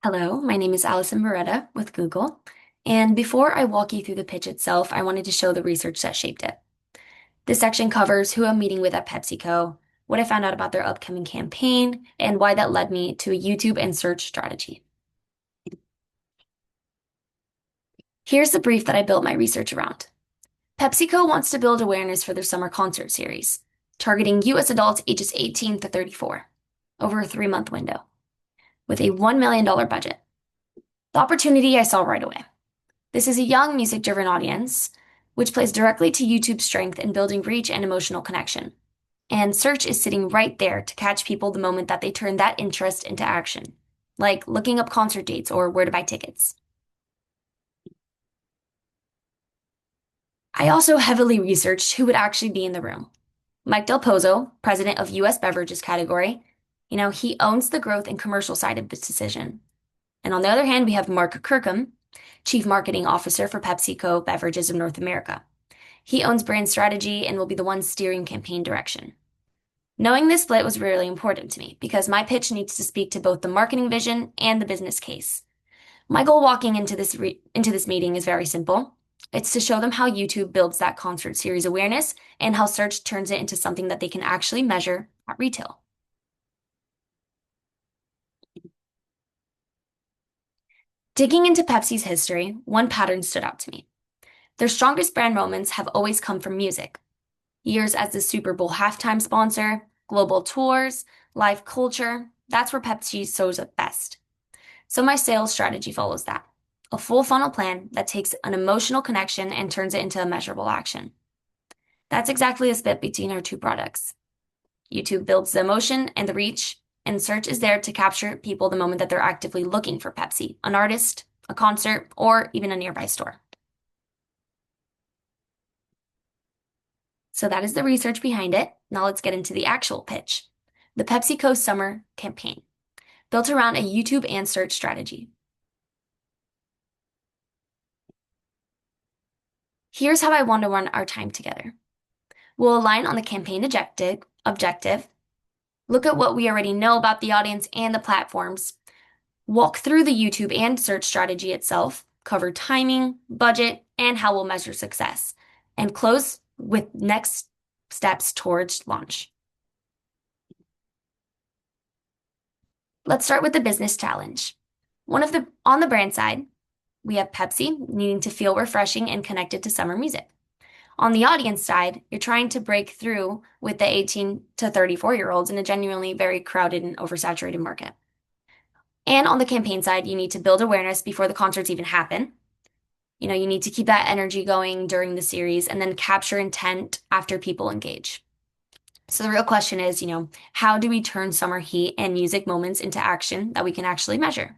Hello, my name is Allison Barrueta with Google. And before I walk you through the pitch itself, I wanted to show the research that shaped it. This section covers who I'm meeting with at PepsiCo, what I found out about their upcoming campaign, and why that led me to a YouTube and search strategy. Here's the brief that I built my research around. PepsiCo wants to build awareness for their summer concert series, targeting US adults ages 18 to 34, over a 3-month window, with a $1 million budget. The opportunity I saw right away. This is a young, music-driven audience, which plays directly to YouTube's strength in building reach and emotional connection. And search is sitting right there to catch people the moment that they turn that interest into action, like looking up concert dates or where to buy tickets. I also heavily researched who would actually be in the room. Mike Del Pozo, president of US Beverages category, he owns the growth and commercial side of this decision. And on the other hand, we have Mark Kirkham, Chief Marketing Officer for PepsiCo Beverages of North America. He owns brand strategy and will be the one steering campaign direction. Knowing this split was really important to me because my pitch needs to speak to both the marketing vision and the business case. My goal walking into this meeting is very simple. It's to show them how YouTube builds that concert series awareness and how search turns it into something that they can actually measure at retail. Digging into Pepsi's history, one pattern stood out to me. Their strongest brand moments have always come from music. Years as the Super Bowl halftime sponsor, global tours, live culture, that's where Pepsi shows up best. So my sales strategy follows that. A full funnel plan that takes an emotional connection and turns it into a measurable action. That's exactly the split between our two products. YouTube builds the emotion and the reach, and search is there to capture people the moment that they're actively looking for Pepsi, an artist, a concert, or even a nearby store. So that is the research behind it. Now let's get into the actual pitch. The PepsiCo Summer Campaign, built around a YouTube and search strategy. Here's how I want to run our time together. We'll align on the campaign objective, look at what we already know about the audience and the platforms, walk through the YouTube and search strategy itself, cover timing, budget, and how we'll measure success, and close with next steps towards launch. Let's start with the business challenge. On the brand side, we have Pepsi needing to feel refreshing and connected to summer music. On the audience side, you're trying to break through with the 18 to 34-year-olds in a genuinely very crowded and oversaturated market. And on the campaign side, you need to build awareness before the concerts even happen. You need to keep that energy going during the series and then capture intent after people engage. So the real question is, how do we turn summer heat and music moments into action that we can actually measure?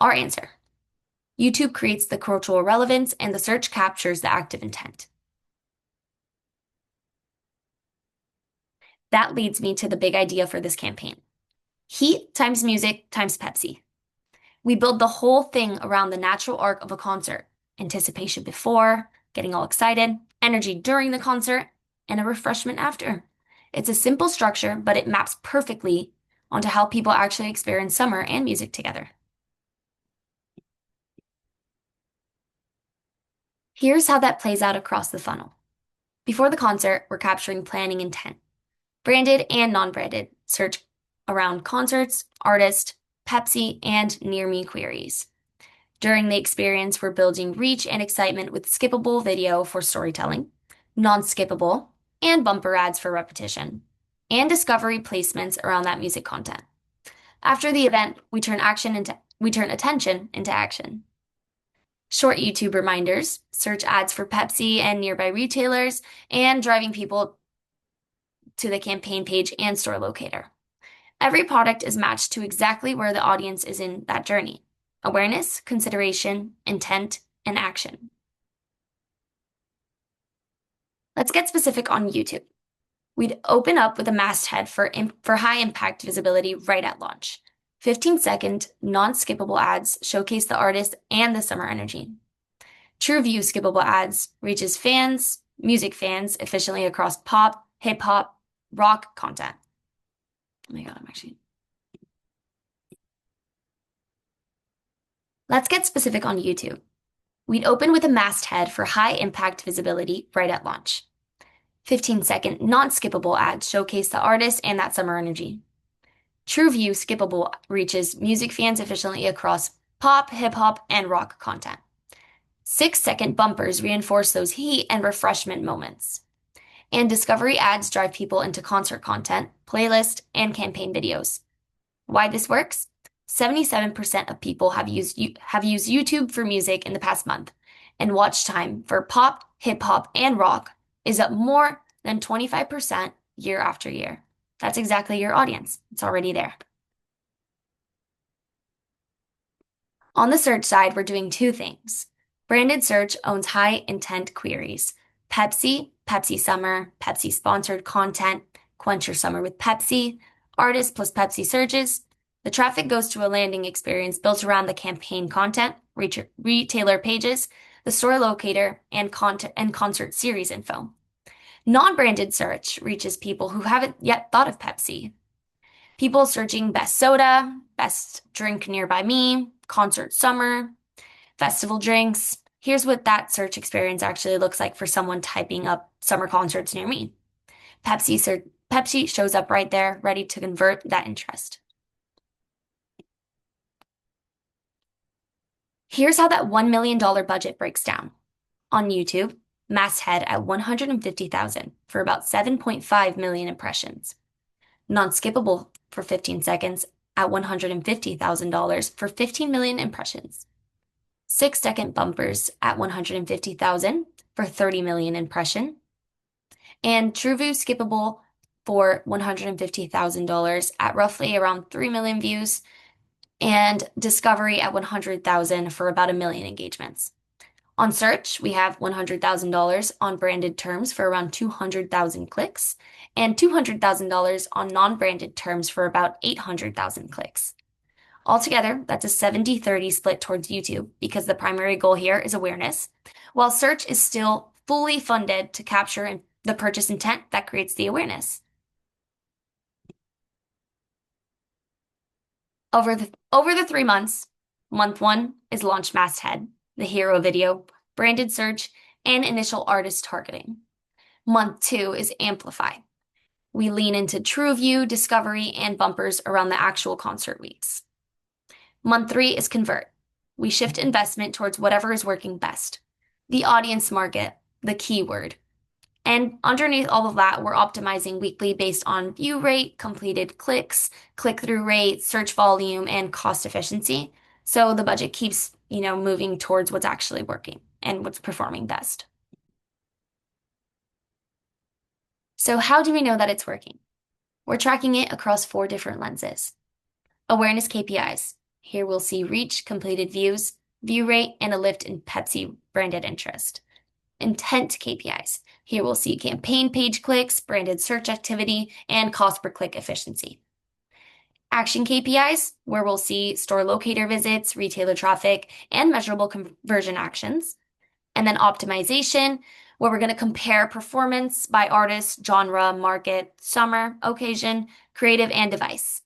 Our answer: YouTube creates the cultural relevance and the search captures the active intent. That leads me to the big idea for this campaign. Heat times music times Pepsi. We build the whole thing around the natural arc of a concert: anticipation before, getting all excited, energy during the concert, and a refreshment after. It's a simple structure, but it maps perfectly onto how people actually experience summer and music together. Here's how that plays out across the funnel. Before the concert, we're capturing planning intent. Branded and non-branded search around concerts, artists, Pepsi, and near-me queries. During the experience, we're building reach and excitement with skippable video for storytelling, non-skippable, and bumper ads for repetition, and discovery placements around that music content. After the event, we turn attention into action. Short YouTube reminders, search ads for Pepsi and nearby retailers, and driving people to the campaign page and store locator. Every product is matched to exactly where the audience is in that journey: awareness, consideration, intent, and action. Let's get specific on YouTube. We'd open up with a masthead for high impact visibility right at launch. 15-second non-skippable ads showcase the artist and the summer energy. True view skippable ads reaches music fans efficiently across pop, hip hop, rock content. Oh my God, Let's get specific on YouTube. We'd open with a masthead for high impact visibility right at launch. 15-second non-skippable ads showcase the artist and that summer energy. TrueView skippable reaches music fans efficiently across pop, hip hop, and rock content. 6-second bumpers reinforce those heat and refreshment moments. And discovery ads drive people into concert content, playlist, and campaign videos. Why this works? 77% of people have used YouTube for music in the past month, and watch time for pop, hip hop, and rock is up more than 25% year after year. That's exactly your audience. It's already there. On the search side, we're doing two things. Branded search owns high intent queries. Pepsi, Pepsi Summer, Pepsi sponsored content, quench your summer with Pepsi, artist plus Pepsi searches. The traffic goes to a landing experience built around the campaign content, retailer pages, the store locator, and concert series info. Non-branded search reaches people who haven't yet thought of Pepsi. People searching best soda, best drink nearby me, concert summer, festival drinks. Here's what that search experience actually looks like for someone typing up summer concerts near me. Pepsi shows up right there, ready to convert that interest. Here's how that $1 million budget breaks down. On YouTube, masthead at $150,000 for about 7.5 million impressions. Non-skippable for 15 seconds at $150,000 for 15 million impressions. 6-second bumpers at $150,000 for 30 million impression. And TrueView skippable for $150,000 at roughly around 3 million views. And discovery at $100,000 for about 1 million engagements. On search, we have $100,000 on branded terms for around 200,000 clicks, and $200,000 on non-branded terms for about 800,000 clicks. Altogether, that's a 70-30 split towards YouTube because the primary goal here is awareness, while search is still fully funded to capture the purchase intent that creates the awareness. Over the 3 months, month 1 is launch masthead, the hero video, branded search, and initial artist targeting. Month 2 is amplify. We lean into TrueView, discovery, and bumpers around the actual concert weeks. Month 3 is convert. We shift investment towards whatever is working best. The audience market, the keyword. And underneath all of that, we're optimizing weekly based on view rate, completed clicks, click-through rate, search volume, and cost efficiency. So the budget keeps, moving towards what's actually working and what's performing best. So how do we know that it's working? We're tracking it across 4 different lenses. Awareness KPIs. Here we'll see reach, completed views, view rate, and a lift in Pepsi branded interest. Intent KPIs. Here we'll see campaign page clicks, branded search activity, and cost per click efficiency. Action KPIs, where we'll see store locator visits, retailer traffic, and measurable conversion actions. And then optimization, where we're going to compare performance by artist, genre, market, summer, occasion, creative, and device.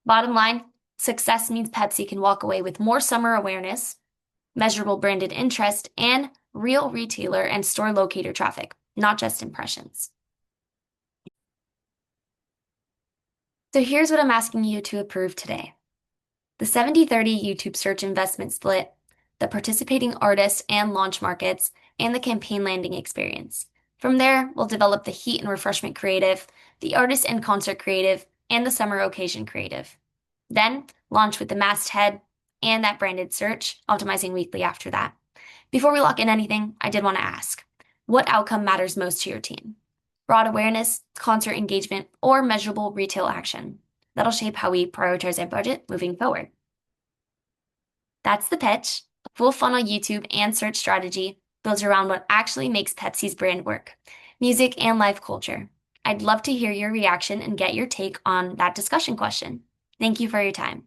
Bottom line, success means Pepsi can walk away with more summer awareness, measurable branded interest, and real retailer and store locator traffic, not just impressions. So here's what I'm asking you to approve today. The 70-30 YouTube search investment split, the participating artists and launch markets, and the campaign landing experience. From there, we'll develop the heat and refreshment creative, the artist and concert creative, and the summer occasion creative. Then launch with the masthead and that branded search, optimizing weekly after that. Before we lock in anything, I did want to ask, what outcome matters most to your team? Broad awareness, concert engagement, or measurable retail action? That'll shape how we prioritize our budget moving forward. That's the pitch, a full funnel YouTube and search strategy built around what actually makes Pepsi's brand work, music and live culture. I'd love to hear your reaction and get your take on that discussion question. Thank you for your time.